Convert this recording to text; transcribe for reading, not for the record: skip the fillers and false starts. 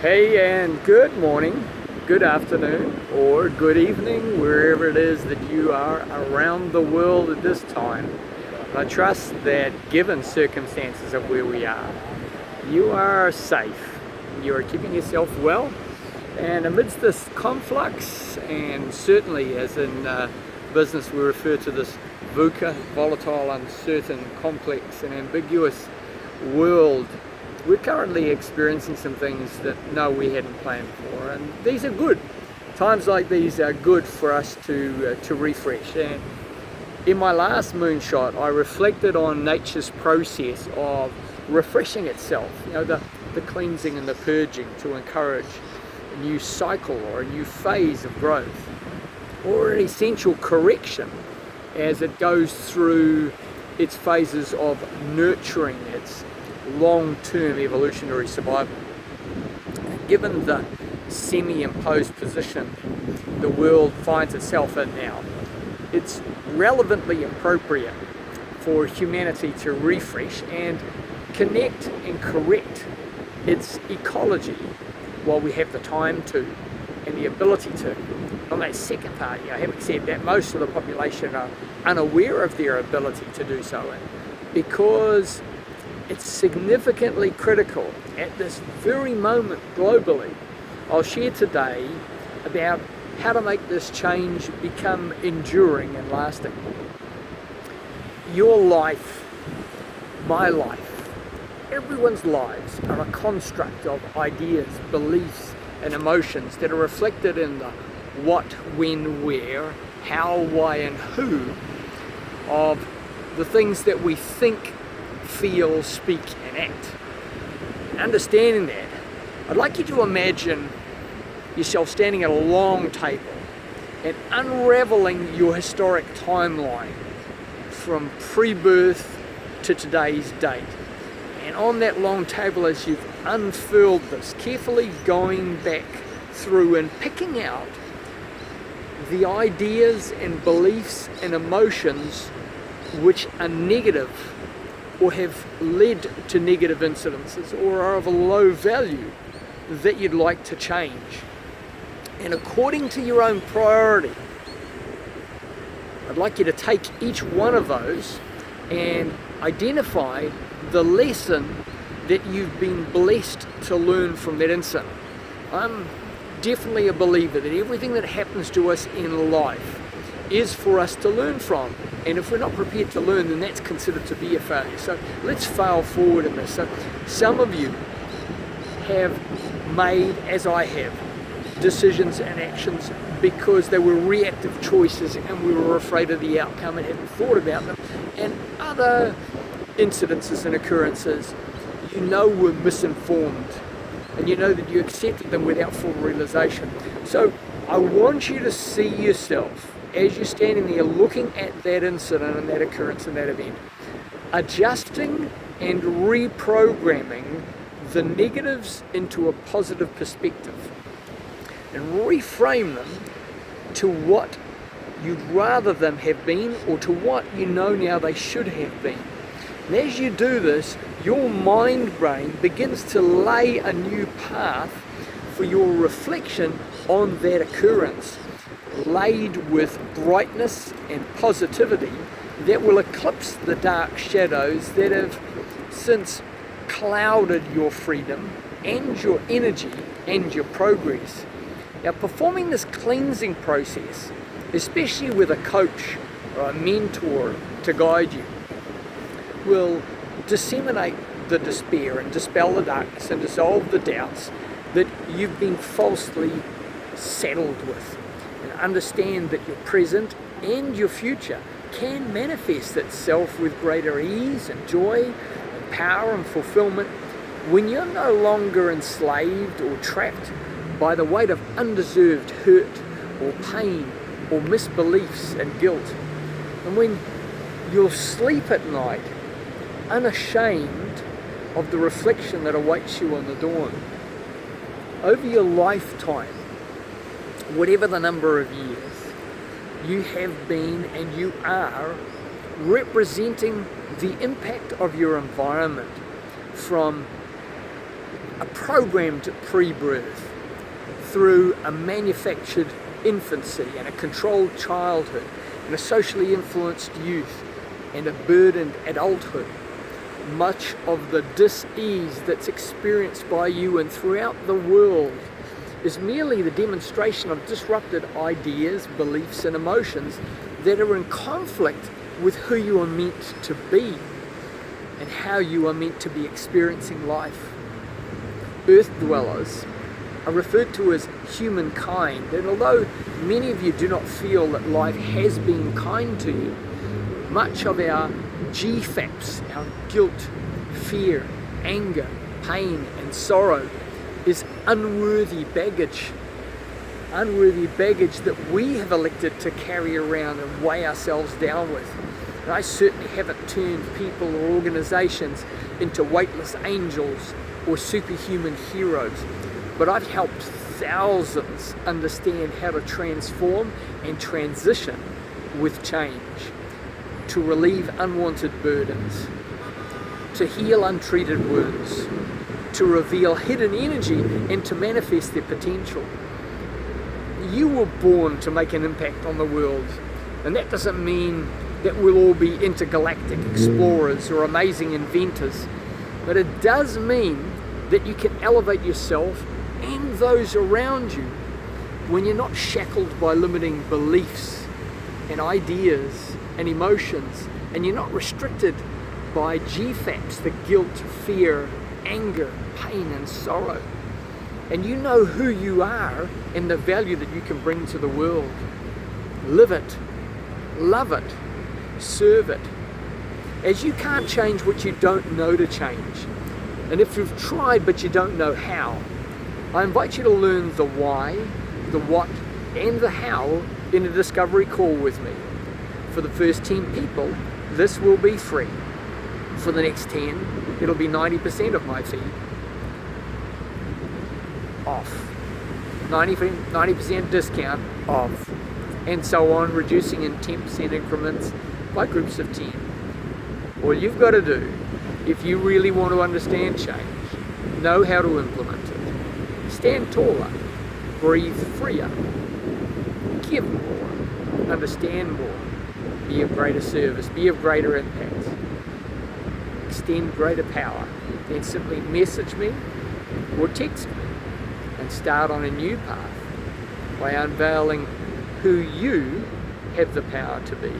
Hey, and good morning, good afternoon, or good evening, wherever it is that you are around the world at this time. I trust that given circumstances of where we are, you are safe, you are keeping yourself well, and amidst this conflux, and certainly as in business we refer to this VUCA, volatile, uncertain, complex, and ambiguous world, we're currently experiencing some things that no, we hadn't planned for, and these are good. Times like these are good for us to refresh. And in my last Moonshot, I reflected on nature's process of refreshing itself. You know, the cleansing and the purging to encourage a new cycle or a new phase of growth, or an essential correction as it goes through its phases of nurturing its long-term evolutionary survival. Given the semi-imposed position the world finds itself in now, it's relevantly appropriate for humanity to refresh and connect and correct its ecology while we have the time to and the ability to. On that second part, having said that, most of the population are unaware of their ability to do so, and because it's significantly critical at this very moment globally, I'll share today about how to make this change become enduring and lasting. Your life, my life, everyone's lives are a construct of ideas, beliefs, and emotions that are reflected in the what, when, where, how, why, and who of the things that we think, feel, speak, and act. Understanding that, I'd like you to imagine yourself standing at a long table and unraveling your historic timeline from pre-birth to today's date. And on that long table, as you've unfurled this, carefully going back through and picking out the ideas and beliefs and emotions which are negative or have led to negative incidences or are of a low value that you'd like to change. And according to your own priority, I'd like you to take each one of those and identify the lesson that you've been blessed to learn from that incident. I'm definitely a believer that everything that happens to us in life is for us to learn from. And if we're not prepared to learn, then that's considered to be a failure. So let's fail forward in this. So some of you have made, as I have, decisions and actions because they were reactive choices and we were afraid of the outcome and hadn't thought about them. And other incidences and occurrences, were misinformed. And you know that you accepted them without full realization. So I want you to see yourself as you're standing there looking at that incident and that occurrence and that event, adjusting and reprogramming the negatives into a positive perspective and reframe them to what you'd rather them have been or to what you know now they should have been. And as you do this, your mind brain begins to lay a new path for your reflection on that occurrence, laid with brightness and positivity that will eclipse the dark shadows that have since clouded your freedom and your energy and your progress. Now, performing this cleansing process, especially with a coach or a mentor to guide you, will disseminate the despair and dispel the darkness and dissolve the doubts that you've been falsely saddled with. And understand that your present and your future can manifest itself with greater ease and joy and power and fulfillment when you're no longer enslaved or trapped by the weight of undeserved hurt or pain or misbeliefs and guilt. And when you'll sleep at night unashamed of the reflection that awaits you on the dawn. Over your lifetime, whatever the number of years, you have been and you are representing the impact of your environment, from a programmed pre-birth, through a manufactured infancy and a controlled childhood and a socially influenced youth and a burdened adulthood. Much of the dis-ease that's experienced by you and throughout the world is merely the demonstration of disrupted ideas, beliefs and emotions that are in conflict with who you are meant to be and how you are meant to be experiencing life. Earth dwellers are referred to as humankind, and although many of you do not feel that life has been kind to you, much of our GFAPs, our guilt, fear, anger, pain and sorrow, is unworthy baggage that we have elected to carry around and weigh ourselves down with. And I certainly haven't turned people or organizations into weightless angels or superhuman heroes, but I've helped thousands understand how to transform and transition with change, to relieve unwanted burdens, to heal untreated wounds, to reveal hidden energy and to manifest their potential. You were born to make an impact on the world, and that doesn't mean that we'll all be intergalactic explorers or amazing inventors, but it does mean that you can elevate yourself and those around you when you're not shackled by limiting beliefs and ideas and emotions, and you're not restricted by GFAPs, the guilt, fear, anger, pain and sorrow. And you know who you are and the value that you can bring to the world. Live it, love it, serve it. As you can't change what you don't know to change, and if you've tried but you don't know how, I invite you to learn the why, the what and the how in a discovery call with me. For the first 10 people, this will be free. For the next 10, it'll be 90% of my fee off. 90% discount off. And so on, reducing in 10% increments by groups of 10. All you've got to do, if you really want to understand change, know how to implement it, stand taller, breathe freer, give more, understand more, be of greater service, be of greater impact, extend greater power, then simply message me or text me and start on a new path by unveiling who you have the power to be.